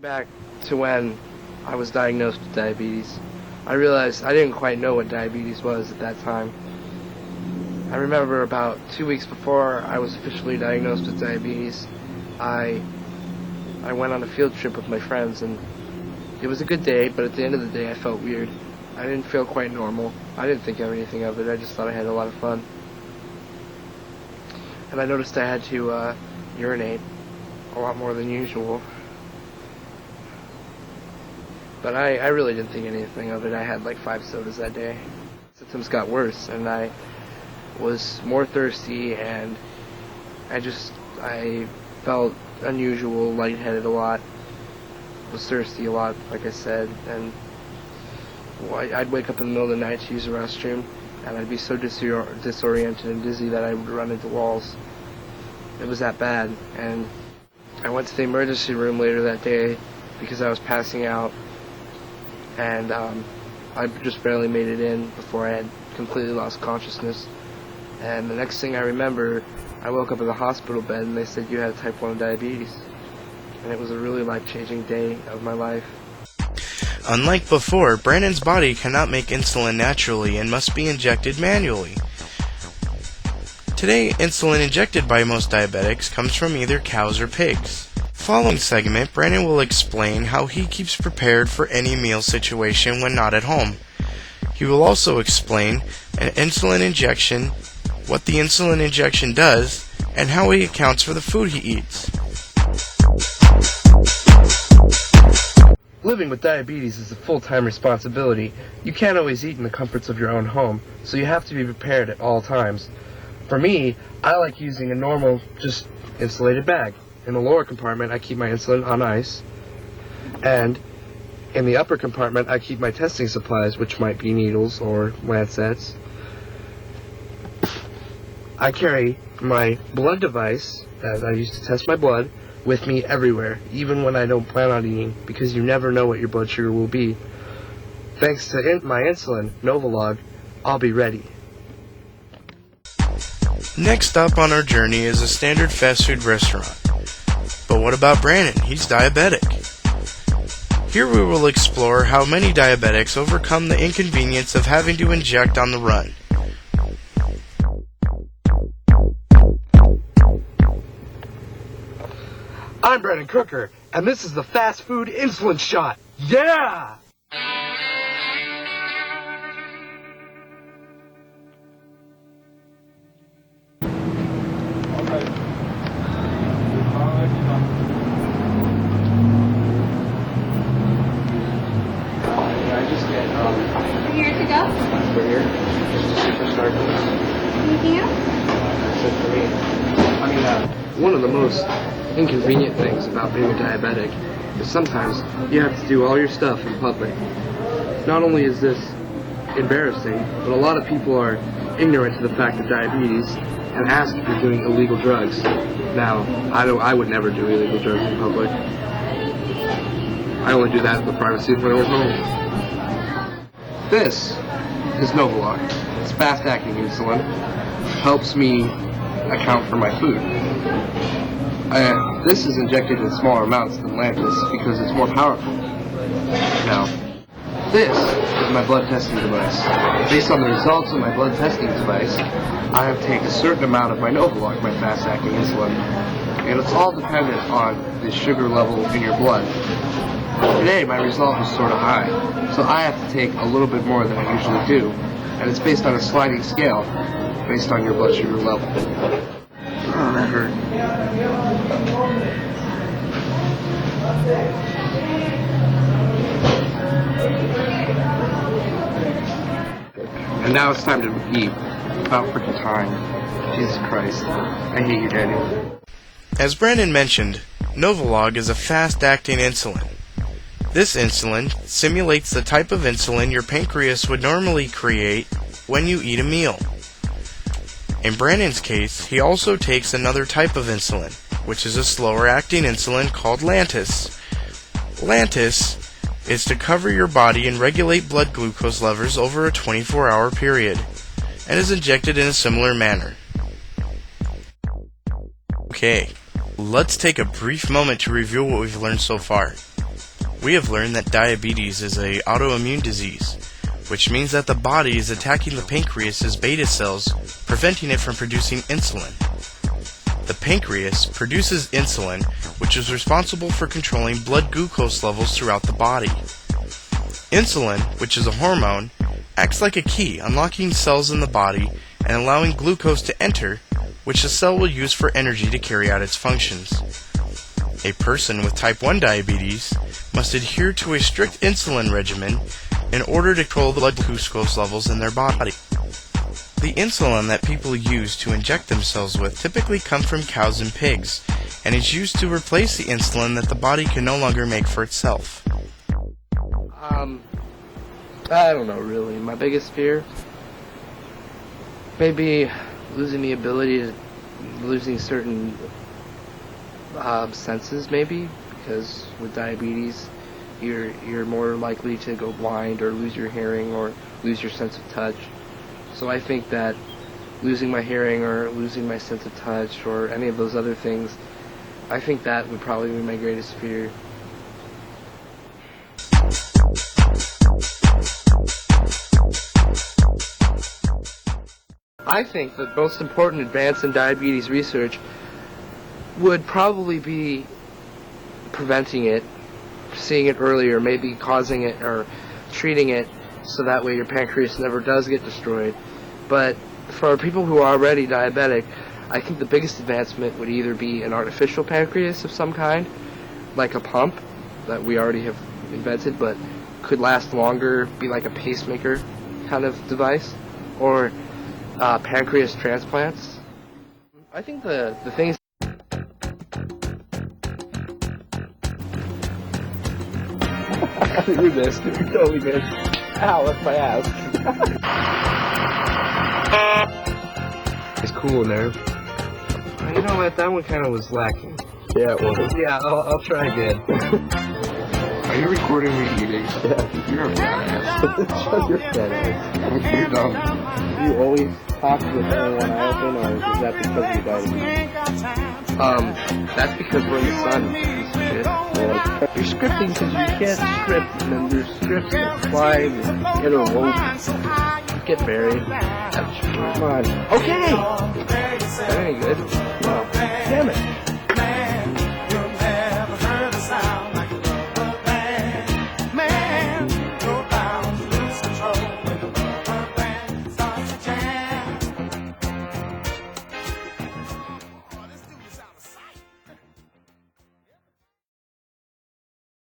Back to when I was diagnosed with diabetes, I realized I didn't quite know what diabetes was at that time. I remember about 2 weeks before I was officially diagnosed with diabetes, I went on a field trip with my friends, and it was a good day, but at the end of the day I felt weird. I didn't feel quite normal. I didn't think of anything of it. I just thought I had a lot of fun. And I noticed I had to urinate a lot more than usual. But I really didn't think anything of it. I had like 5 sodas that day. Symptoms got worse, and I was more thirsty, and I felt unusual, lightheaded a lot, was thirsty a lot, like I said, and I'd wake up in the middle of the night to use the restroom, and I'd be so disoriented and dizzy that I would run into walls. It was that bad, and I went to the emergency room later that day because I was passing out, and I just barely made it in before I had completely lost consciousness. And the next thing I remember, I woke up in the hospital bed and they said you had type 1 diabetes. And it was a really life-changing day of my life. Unlike before, Brandon's body cannot make insulin naturally and must be injected manually. Today, insulin injected by most diabetics comes from either cows or pigs. Following segment, Brandon will explain how he keeps prepared for any meal situation when not at home. He will also explain an insulin injection, what the insulin injection does, and how he accounts for the food he eats. Living with diabetes is a full-time responsibility. You can't always eat in the comforts of your own home, so you have to be prepared at all times. For me, I like using a normal, just insulated bag. In the lower compartment, I keep my insulin on ice, and in the upper compartment, I keep my testing supplies, which might be needles or lancets. I carry my blood device that I use to test my blood with me everywhere, even when I don't plan on eating, because you never know what your blood sugar will be. Thanks to my insulin, Novolog, I'll be ready. Next up on our journey is a standard fast food restaurant. But what about Brandon? He's diabetic. Here we will explore how many diabetics overcome the inconvenience of having to inject on the run. I'm Brandon Crooker, and this is the fast food insulin shot. Yeah! Here to go? For here, just a superstar. Anything else? That's it for me. One of the most inconvenient things about being a diabetic is sometimes you have to do all your stuff in public. Not only is this embarrassing, but a lot of people are ignorant to the fact of diabetes and ask if you're doing illegal drugs. Now, I would never do illegal drugs in public. I only do that in the privacy of my own home. This is Novolog. It's fast-acting insulin. Helps me account for my food. This is injected in smaller amounts than Lantus because it's more powerful. Now, this is my blood testing device. Based on the results of my blood testing device, I have to take a certain amount of my Novolog, my fast-acting insulin, and it's all dependent on the sugar level in your blood. Today, my result was sort of high, so I have to take a little bit more than I usually do, and it's based on a sliding scale, based on your blood sugar level. Oh, that hurt. And now it's time to eat. About freaking time. Jesus Christ. I hate you, Daddy. As Brandon mentioned, Novolog is a fast-acting insulin. This insulin simulates the type of insulin your pancreas would normally create when you eat a meal. In Brandon's case, he also takes another type of insulin, which is a slower-acting insulin called Lantus. Lantus is to cover your body and regulate blood glucose levels over a 24-hour period, and is injected in a similar manner. Okay, let's take a brief moment to review what we've learned so far. we have learned that diabetes is an autoimmune disease, which means that the body is attacking the pancreas's beta cells, preventing it from producing insulin. The pancreas produces insulin, which is responsible for controlling blood glucose levels throughout the body. Insulin, which is a hormone, acts like a key, unlocking cells in the body and allowing glucose to enter, which the cell will use for energy to carry out its functions. A person with type 1 diabetes must adhere to a strict insulin regimen in order to control the blood glucose levels in their body. The insulin that people use to inject themselves with typically comes from cows and pigs, and is used to replace the insulin that the body can no longer make for itself. I don't know really. My biggest fear? Maybe losing the ability to, losing certain senses maybe, because with diabetes you're more likely to go blind or lose your hearing or lose your sense of touch. So I think that losing my hearing or losing my sense of touch or any of those other things, I think that would probably be my greatest fear. I think the most important advance in diabetes research would probably be preventing it, seeing it earlier, maybe causing it or treating it so that way your pancreas never does get destroyed. But for people who are already diabetic, I think the biggest advancement would either be an artificial pancreas of some kind, like a pump that we already have invented but could last longer, be like a pacemaker kind of device, or pancreas transplants. I think the things you missed. You totally missed. Ow, that's my ass. It's cool now. You know what? That one kind of was lacking. Yeah, it was. Yeah, I'll try again. Are you recording me eating? Yeah. You're a badass. Shut your fat ass. You're dumb. Do you always talk with everyone I open, or is that because of your diabetes? That's because we're in the sun. Piece of shit. You're scripting because you can't script, and then there's scripts that fly and interwoven. Get married. Come on. Okay! That ain't good. Wow. Damn it.